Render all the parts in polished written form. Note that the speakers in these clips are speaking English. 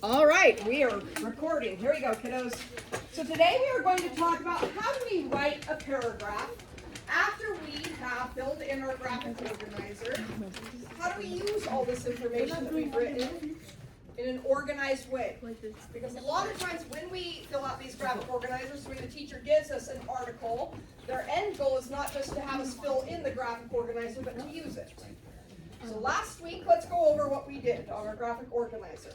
All right, we are recording. Here we go, kiddos. So today we are going to talk about how do we write a paragraph after we have filled in our graphic organizer. How do we use all this information that we've written in an organized way? Because a lot of times when we fill out these graphic organizers, when the teacher gives us an article, their end goal is not just to have us fill in the graphic organizer, but to use it. So last week, let's go over what we did on our graphic organizer.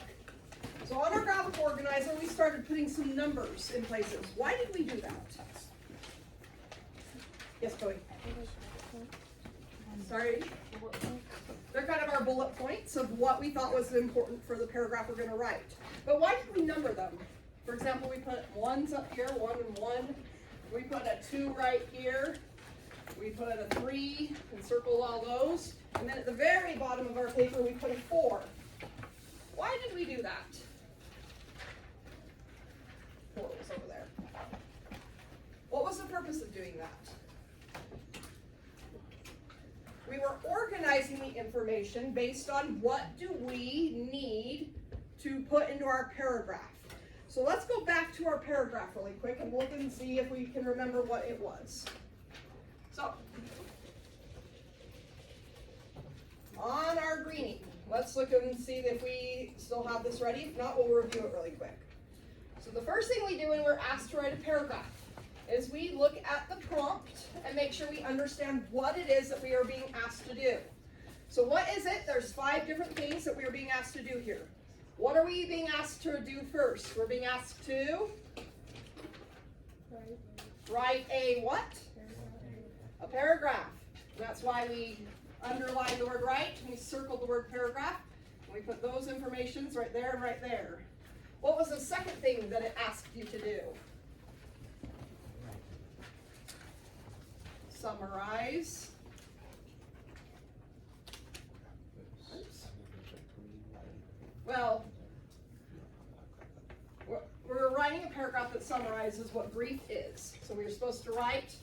So on our graphic organizer, we started putting some numbers in places. Why did we do that? Yes, Chloe? Sorry? They're kind of our bullet points of what we thought was important for the paragraph we're going to write. But why did we number them? For example, we put ones up here, 1 and 1. We put a 2 right here. We put a 3 and circled all those. And then at the very bottom of our paper, we put a 4. Why did we do that? 4 was over there. What was the purpose of doing that? We were organizing the information based on what do we need to put into our paragraph. So let's go back to our paragraph really quick and look and see if we can remember what it was. So, on our greenie, let's look and see if we still have this ready. If not, we'll review it really quick. So the first thing we do when we're asked to write a paragraph is we look at the prompt and make sure we understand what it is that we are being asked to do. So what is it? There's 5 different things that we are being asked to do here. What are we being asked to do first? We're being asked to write a what? A paragraph. And that's why we underline the word write, and we circle the word paragraph, and we put those informations right there and right there. What was the second thing that it asked you to do? Summarize. Oops. Well, we're writing a paragraph that summarizes what grief is. So we're supposed to write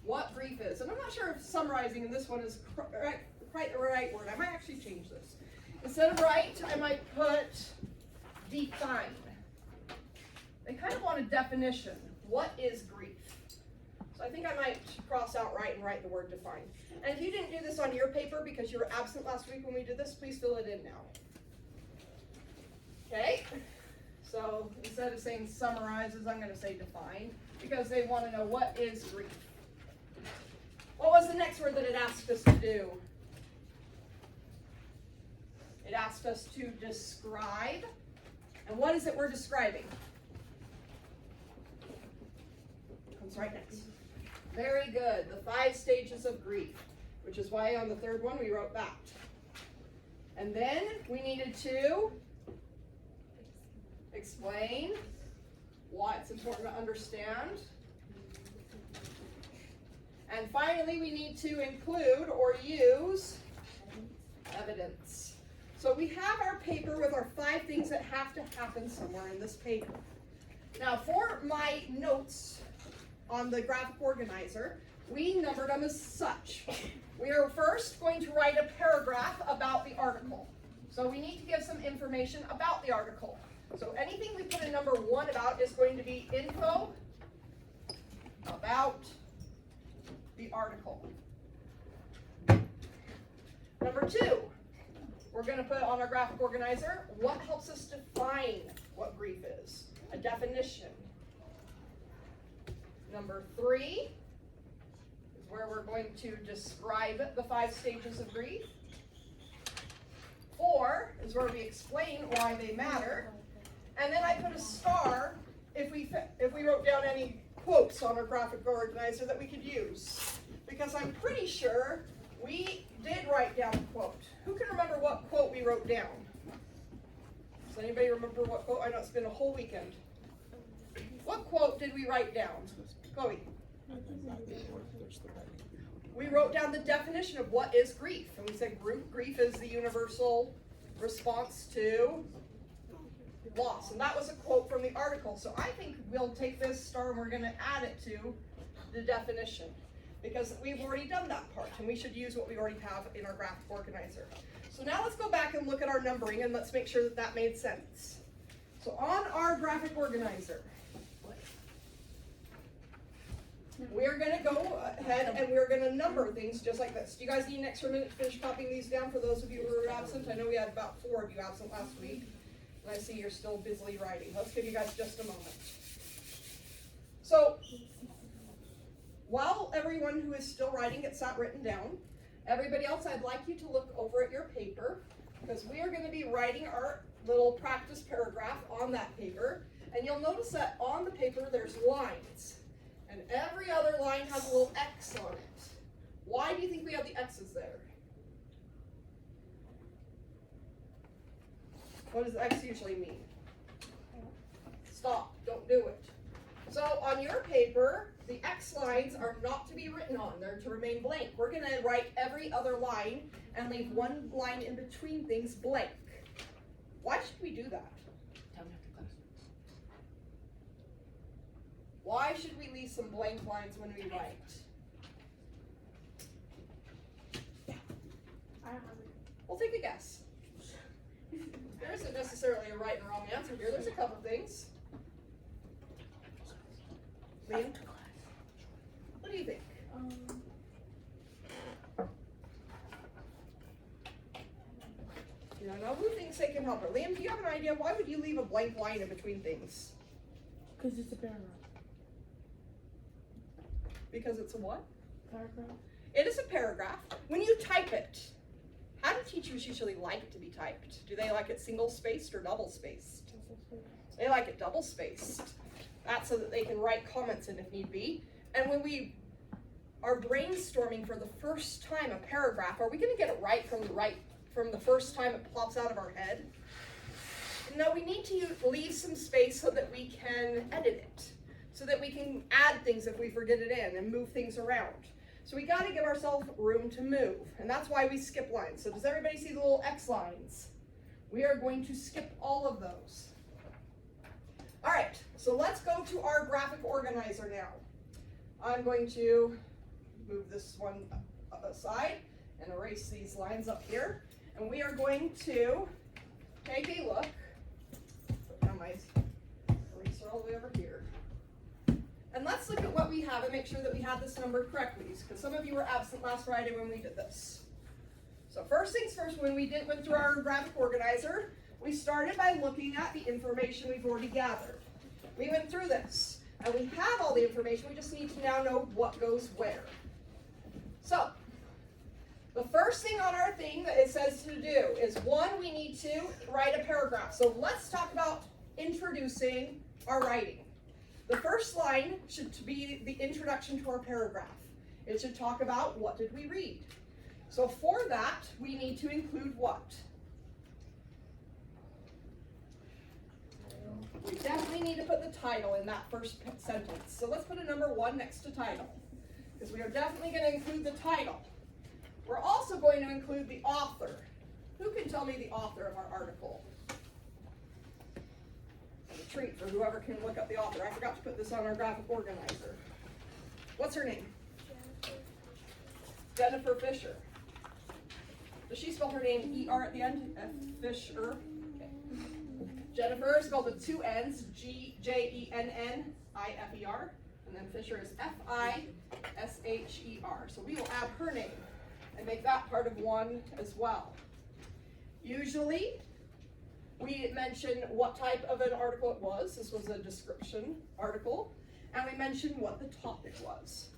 what grief is. And I'm not sure if summarizing in this one is quite the right word. I might actually change this. Instead of write, I might put define. They kind of want a definition. What is grief? So I think I might cross out write and write the word define. And if you didn't do this on your paper because you were absent last week when we did this, please fill it in now. Okay? So instead of saying summarizes, I'm going to say define because they want to know what is grief. What was the next word that it asked us to do? It asked us to describe. And what is it we're describing? Comes right next. Very good. The 5 stages of grief, which is why on the third one we wrote that. And then we needed to explain why it's important to understand. And finally, we need to include or use evidence. So we have our paper with our 5 things that have to happen somewhere in this paper. Now, for my notes on the graphic organizer, we numbered them as such. We are first going to write a paragraph about the article. So we need to give some information about the article. So anything we put in number 1 about is going to be info about the article. Number 2, we're going to put on our graphic organizer what helps us define what grief is, a definition. Number 3 is where we're going to describe the 5 stages of grief. 4 is where we explain why they matter. And then I put a star if we wrote down any quotes on our graphic organizer that we could use. Because I'm pretty sure we did write down a quote. Who can remember what quote we wrote down? Does anybody remember what quote? I know it's been a whole weekend. What quote did we write down? Chloe. We wrote down the definition of what is grief. And we said grief is the universal response to loss. And that was a quote from the article. So I think we'll take this star and we're going to add it to the definition. because we've already done that part, and we should use what we already have in our graphic organizer. So now let's go back and look at our numbering, and let's make sure that that made sense. So on our graphic organizer, we're going to go ahead and we're going to number things just like this. Do you guys need an extra minute to finish copying these down for those of you who were absent? I know we had about 4 of you absent last week, and I see you're still busily writing. Let's give you guys just a moment. So, while everyone who is still writing gets that written down, everybody else, I'd like you to look over at your paper, because we are going to be writing our little practice paragraph on that paper, and you'll notice that on the paper there's lines. And every other line has a little X on it. Why do you think we have the X's there? What does X usually mean? Stop, don't do it. So on your paper, the X lines are not to be written on, they're to remain blank. We're going to write every other line and leave one line in between things blank. Why should we do that? Why should we leave some blank lines when we write? Well, take a guess. There isn't necessarily a right and wrong answer here. There's a couple things. Liam? What do you think? Yeah, now who thinks they can help her? Liam, do you have an idea? Why would you leave a blank line in between things? Because it's a paragraph. Because it's a what? Paragraph. It is a paragraph. When you type it, how do teachers usually like it to be typed? Do they like it single-spaced or double-spaced? They like it double-spaced. That's so that they can write comments in if need be. And when we are brainstorming for the first time a paragraph, are we going to get it right from the first time it pops out of our head? No, we need to leave some space so that we can edit it, so that we can add things if we forget it in and move things around. So we got to give ourselves room to move, and that's why we skip lines. So does everybody see the little X lines? We are going to skip all of those. All right, so let's go to our graphic organizer now. I'm going to move this one aside and erase these lines up here, and we are going to take a look. Put down my eraser all the way over here. And let's look at what we have and make sure that we have this numbered correctly, because some of you were absent last Friday when we did this. So first things first, when we went through our graphic organizer, we started by looking at the information we've already gathered. We went through this, and we have all the information, we just need to now know what goes where. So, the first thing on our thing that it says to do is, one, we need to write a paragraph. So let's talk about introducing our writing. The first line should be the introduction to our paragraph. It should talk about what did we read. So for that, we need to include what? We definitely need to put the title in that first sentence. So let's put a number 1 next to title, because we are definitely going to include the title. We're also going to include the author. Who can tell me the author of our article? A treat for whoever can look up the author. I forgot to put this on our graphic organizer. What's her name? Jennifer Fisher. Does she spell her name E-R at the end? Fisher. Okay. Jennifer is spelled with 2 N's, Jenner, and then Fisher is Fisher. So we will add her name and make that part of 1 as well. Usually, we mention what type of an article it was. This was a description article. And we mentioned what the topic was.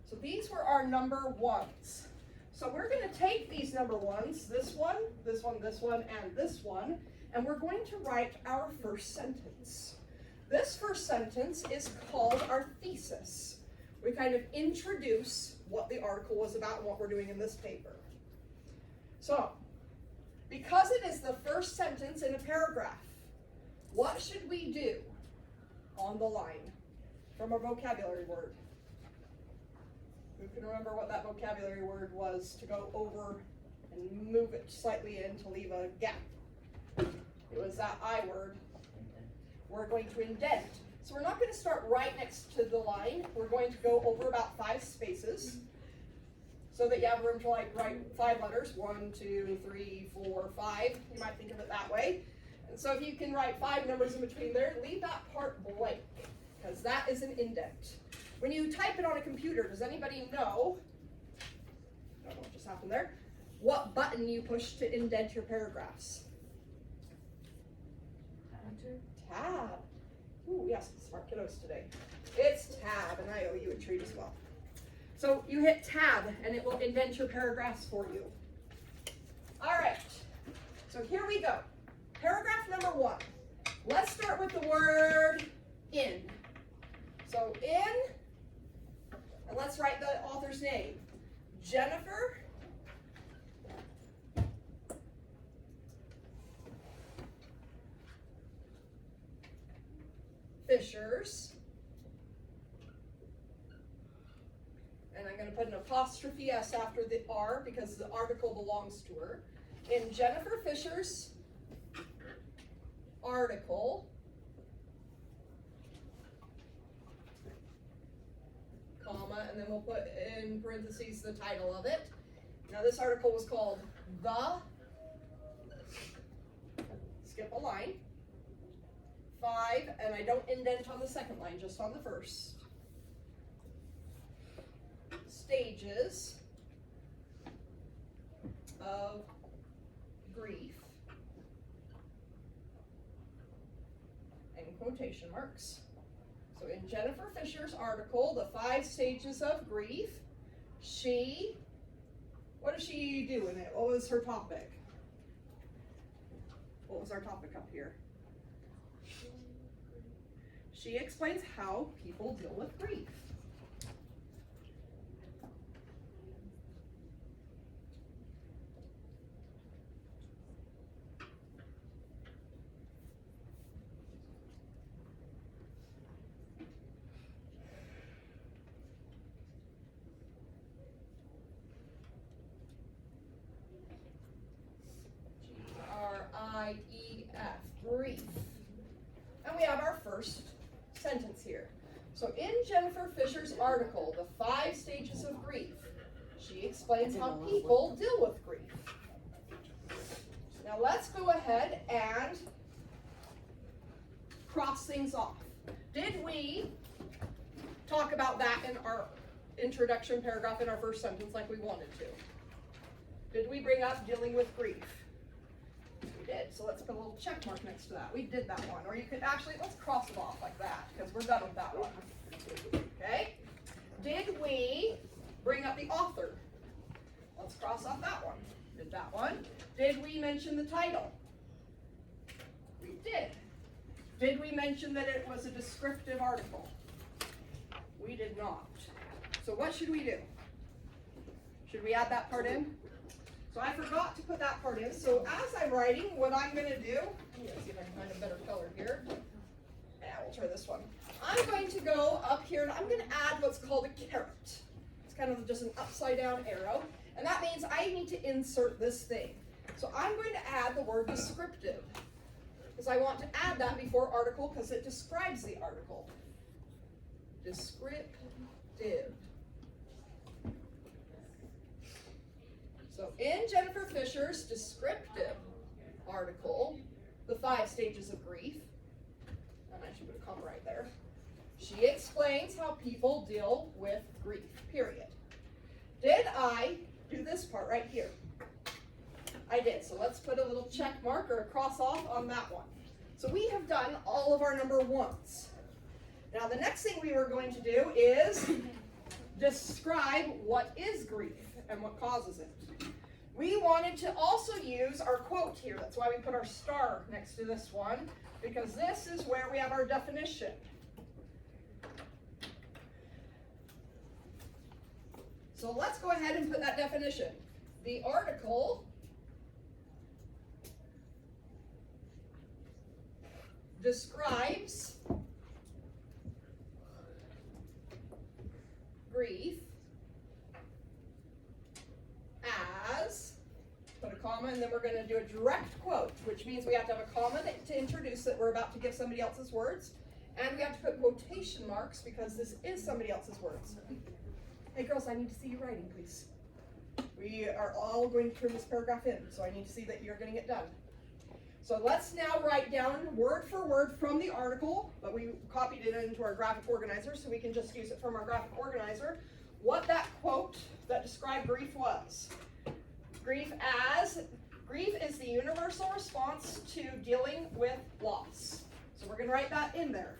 So these were our number 1s. So we're going to take these number 1s, this one, this one, this one, and this one, and we're going to write our first sentence. This first sentence is called our thesis. We kind of introduce what the article was about and what we're doing in this paper. So, because it is the first sentence in a paragraph, what should we do on the line from a vocabulary word? Who can remember what that vocabulary word was to go over and move it slightly in to leave a gap? It was that I word. We're going to indent. So we're not going to start right next to the line. We're going to go over about 5 spaces so that you have room to like write 5 letters. 1, 2, 3, 4, 5. You might think of it that way. And so if you can write 5 numbers in between there, leave that part blank because that is an indent. When you type it on a computer, does anybody know, I don't know what just happened there, what button you push to indent your paragraphs? Enter. Tab. Ooh, yes, smart kiddos today. It's tab, and I owe you a treat as well. So you hit tab, and it will indent your paragraphs for you. All right, so here we go. Paragraph number 1. Let's start with the word in. So in, and let's write the author's name. Jennifer Fisher's, and I'm going to put an apostrophe S after the R because the article belongs to her. In Jennifer Fisher's article, comma, and then we'll put in parentheses the title of it. Now this article was called The, skip a line, 5, and I don't indent on the second line, just on the first. Stages of grief, and quotation marks. So in Jennifer Fisher's article, The 5 Stages of Grief, what does she do in it? What was her topic? What was our topic up here? She explains how people deal with grief. Grief, grief. And we have our first sentence here. So in Jennifer Fisher's article, The 5 Stages of Grief, she explains how people deal with grief. Now let's go ahead and cross things off. Did we talk about that in our introduction paragraph in our first sentence like we wanted to? Did we bring up dealing with grief? We did, so let's put a little check mark next to that. We did that one. Or you could actually, let's cross it off like that, because we're done with that one. Okay? Did we bring up the author? Let's cross off that one. Did that one. Did we mention the title? We did. Did we mention that it was a descriptive article? We did not. So what should we do? Should we add that part in? So I forgot to put that part in. So as I'm writing, what I'm going to do, let's see if I can find a better color here. Yeah, we'll try this one. I'm going to go up here and I'm going to add what's called a caret. It's kind of just an upside down arrow. And that means I need to insert this thing. So I'm going to add the word descriptive. Because I want to add that before article because it describes the article. Descriptive. So in Jennifer Fisher's descriptive article, The 5 Stages of Grief, and I should put a comma right there, she explains how people deal with grief, period. Did I do this part right here? I did, so let's put a little check mark or a cross off on that one. So we have done all of our number 1s. Now the next thing we were going to do is describe what is grief and what causes it. We wanted to also use our quote here. That's why we put our star next to this one, because this is where we have our definition. So let's go ahead and put that definition. The article describes grief as, put a comma, and then we're going to do a direct quote, which means we have to have a comma to introduce that we're about to give somebody else's words, And we have to put quotation marks because this is somebody else's words. Hey girls, I need to see you writing, please. We are all going to turn this paragraph in, so I need to see that you're getting it done. So let's now write down word for word from the article, but we copied it into our graphic organizer, so we can just use it from our graphic organizer, what that quote that described grief was. Grief is the universal response to dealing with loss. So we're going to write that in there.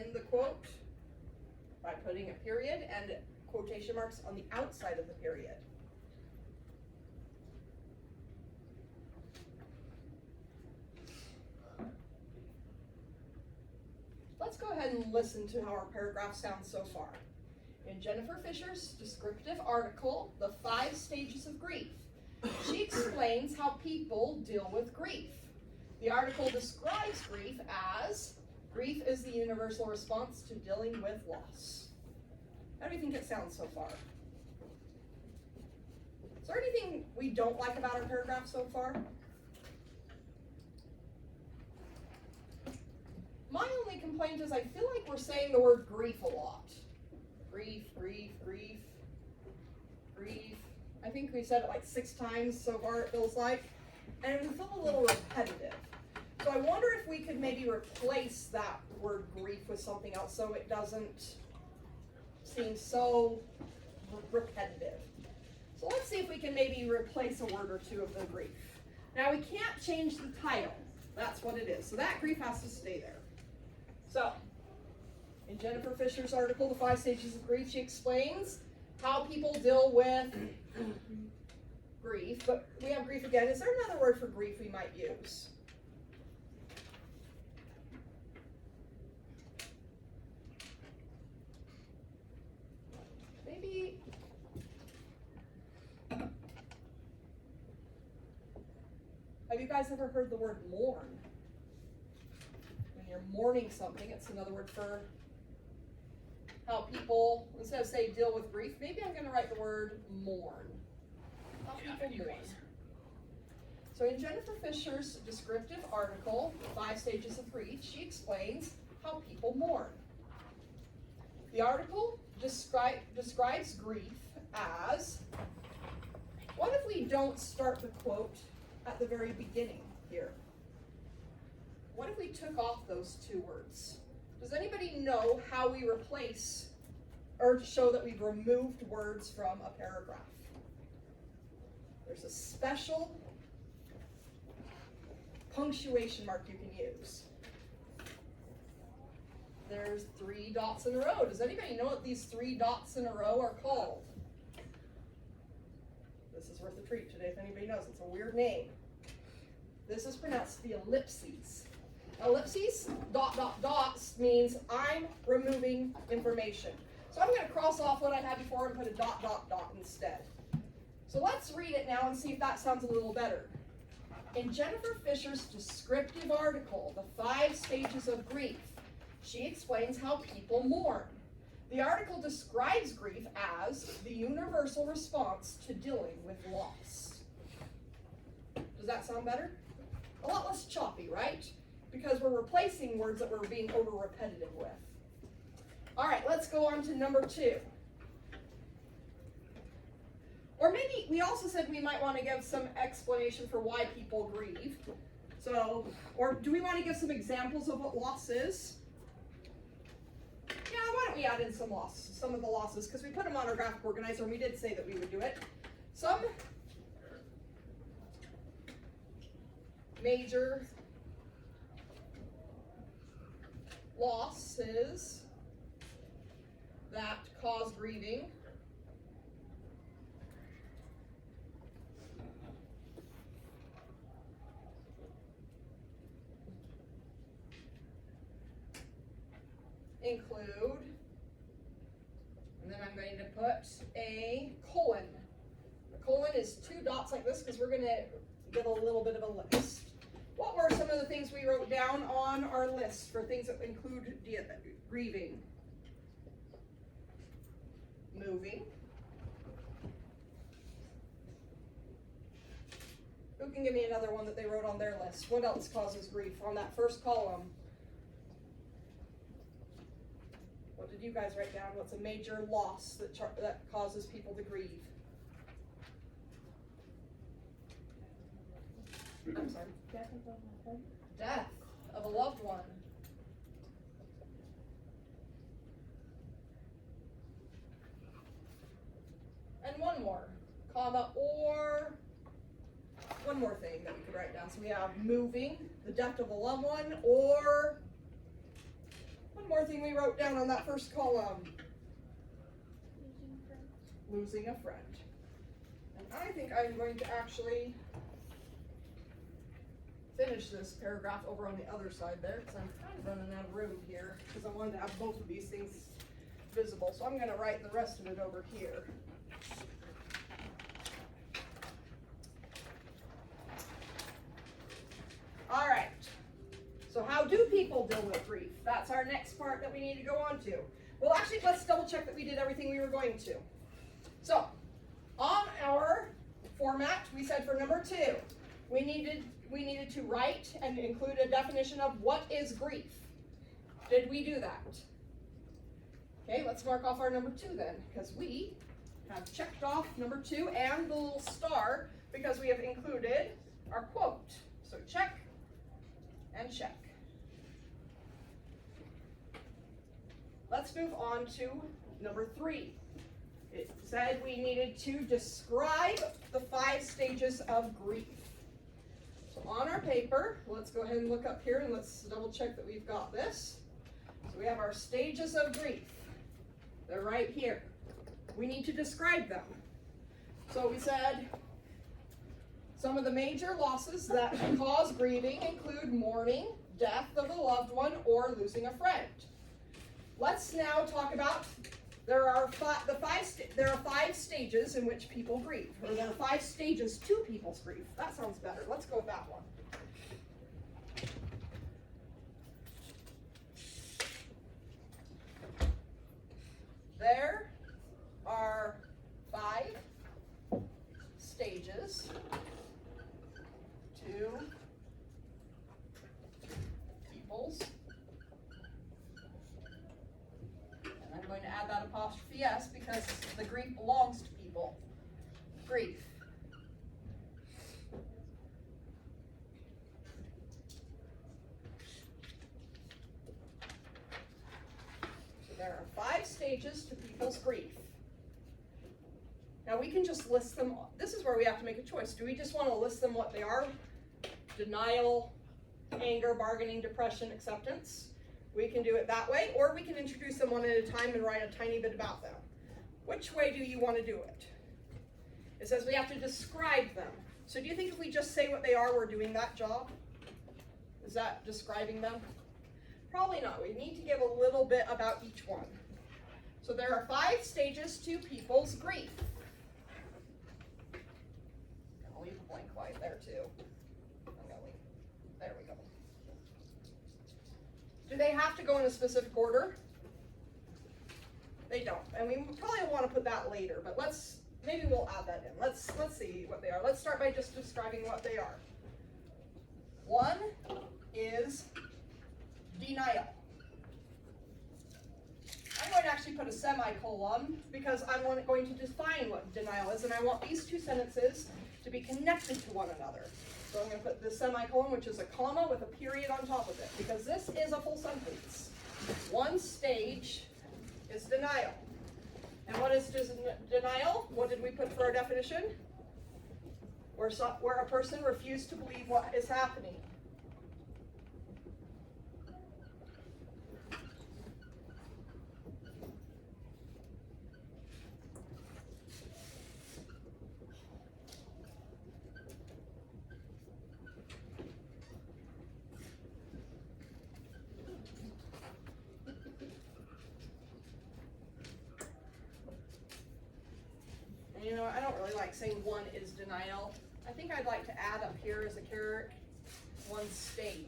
End the quote by putting a period and quotation marks on the outside of the period. Let's go ahead and listen to how our paragraph sounds so far. In Jennifer Fisher's descriptive article, The 5 Stages of Grief, she explains how people deal with grief. The article describes grief as grief is the universal response to dealing with loss. How do you think it sounds so far? Is there anything we don't like about our paragraph so far? My only complaint is I feel like we're saying the word grief a lot. Grief, grief, grief, grief. I think we said it like 6 times so far, it feels like. And we feel a little repetitive. So I wonder if we could maybe replace that word grief with something else so it doesn't seem so repetitive. So let's see if we can maybe replace a word or two of the grief. Now we can't change the title. That's what it is. So that grief has to stay there. So in Jennifer Fisher's article, The 5 Stages of Grief, she explains how people deal with grief. But we have grief again. Is there another word for grief we might use? Maybe have you guys ever heard the word mourn? When you're mourning something, it's another word for how people, instead of say deal with grief, maybe I'm going to write the word mourn. How people mourn. So in Jennifer Fisher's descriptive article, 5 Stages of Grief, she explains how people mourn. The article describes grief as, what if we don't start the quote at the very beginning here? What if we took off those 2 words? Does anybody know how we replace or show that we've removed words from a paragraph? There's a special punctuation mark you can use. There's 3 dots in a row. Does anybody know what these 3 dots in a row are called? This is worth a treat today if anybody knows. It's a weird name. This is pronounced the ellipses. Ellipses, dot, dot, dots, means I'm removing information. So I'm going to cross off what I had before and put a dot, dot, dot instead. So let's read it now and see if that sounds a little better. In Jennifer Fisher's descriptive article, The 5 Stages of Grief, she explains how people mourn. The article describes grief as the universal response to dealing with loss. Does that sound better? A lot less choppy, right? Because we're replacing words that we're being over repetitive with. All right, let's go on to number 2. Or maybe we also said we might want to give some explanation for why people grieve. So, or do we want to give some examples of what loss is? Yeah, why don't we add in some of the losses, because we put them on our graphic organizer and we did say that we would do it. Some major losses that cause grieving include, and then I'm going to put a colon. A colon is two dots like this because we're going to get a little bit of a list. What were some of the things we wrote down on our list for things that include grieving? Moving. Who can give me another one that they wrote on their list? What else causes grief on that first column? What did you guys write down? What's a major loss that causes people to grieve? I'm sorry. Death of a loved one. And one more, comma, or one more thing that we could write down. So we have moving, the death of a loved one, or one more thing we wrote down on that first column. Losing a friend. And I think I'm going to actually finish this paragraph over on the other side there because I'm kind of running out of room here because I wanted to have both of these things visible. So I'm going to write the rest of it over here. All right. So how do people deal with grief? That's our next part that we need to go on to. Well, actually, let's double check that we did everything we were going to. So on our format, we said for number 2, we needed to write and include a definition of what is grief. Did we do that? Okay, let's mark off our number 2 then, because we have checked off number 2 and the little star because we have included our quote. So check and check. Let's move on to number 3. It said we needed to describe the 5 stages of grief. So on our paper, let's go ahead and look up here and let's double check that we've got this. So we have our stages of grief. They're right here. We need to describe them. So we said some of the major losses that cause grieving include mourning, death of a loved one, or losing a friend. Let's now talk about there are 5 stages in which people grieve, or there are 5 stages to people's grief. That sounds better. Let's go with that one. There are 5 stages to people's, and I'm going to add that apostrophe S because the grief belongs to people. Grief. So there are 5 stages to people's grief. Now we can just list them. This is where we have to make a choice. Do we just want to list them what they are? Denial, anger, bargaining, depression, acceptance. We can do it that way, or we can introduce them one at a time and write a tiny bit about them. Which way do you want to do it? It says we have to describe them. So do you think if we just say what they are, we're doing that job? Is that describing them? Probably not. We need to give a little bit about each one. So there are 5 stages to people's grief. I'll leave a blank white there too. There we go. Do they have to go in a specific order? They don't, and we probably want to put that later, but maybe we'll add that in. Let's see what they are. Let's start by just describing what they are. 1 is denial. I'm going to actually put a semicolon because I'm going to define what denial is, and I want these 2 sentences to be connected to one another. So I'm going to put the semicolon, which is a comma with a period on top of it, because this is a full sentence. 1 stage is denial. And what is denial? What did we put for our definition? Where a person refused to believe what is happening. And you know, I don't really like saying one is denial. I think I'd like to add up here as a caret, one stage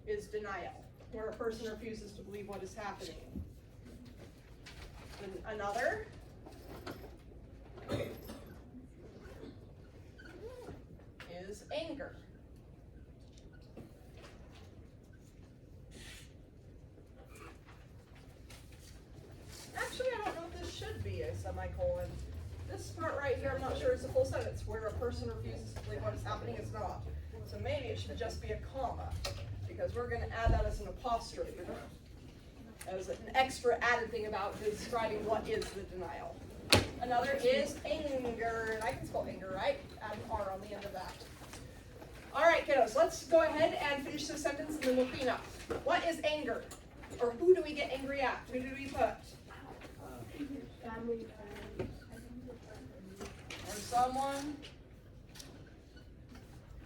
is denial, where a person refuses to believe what is happening. And another is anger. Actually, I don't know if this should be a semicolon. This part right here, I'm not sure it's a full sentence. Where a person refuses to believe what is happening is not. So maybe it should just be a comma, because we're going to add that as an apostrophe, as an extra added thing about describing what is the denial. Another is anger, and I can spell anger, right? Add an R on the end of that. All right, kiddos, let's go ahead and finish this sentence, and then we'll clean up. What is anger? Or who do we get angry at? Who do we put? Family. Or someone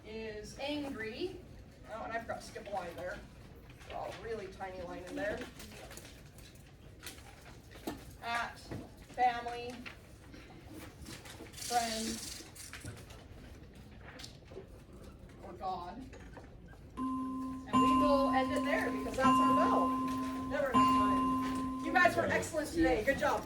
is angry. Oh, and I forgot to skip a line there. Oh, really tiny line in there. At family, friends, or God. And we will end it there because that's our bell. Never enough time. You guys were excellent today. Good job.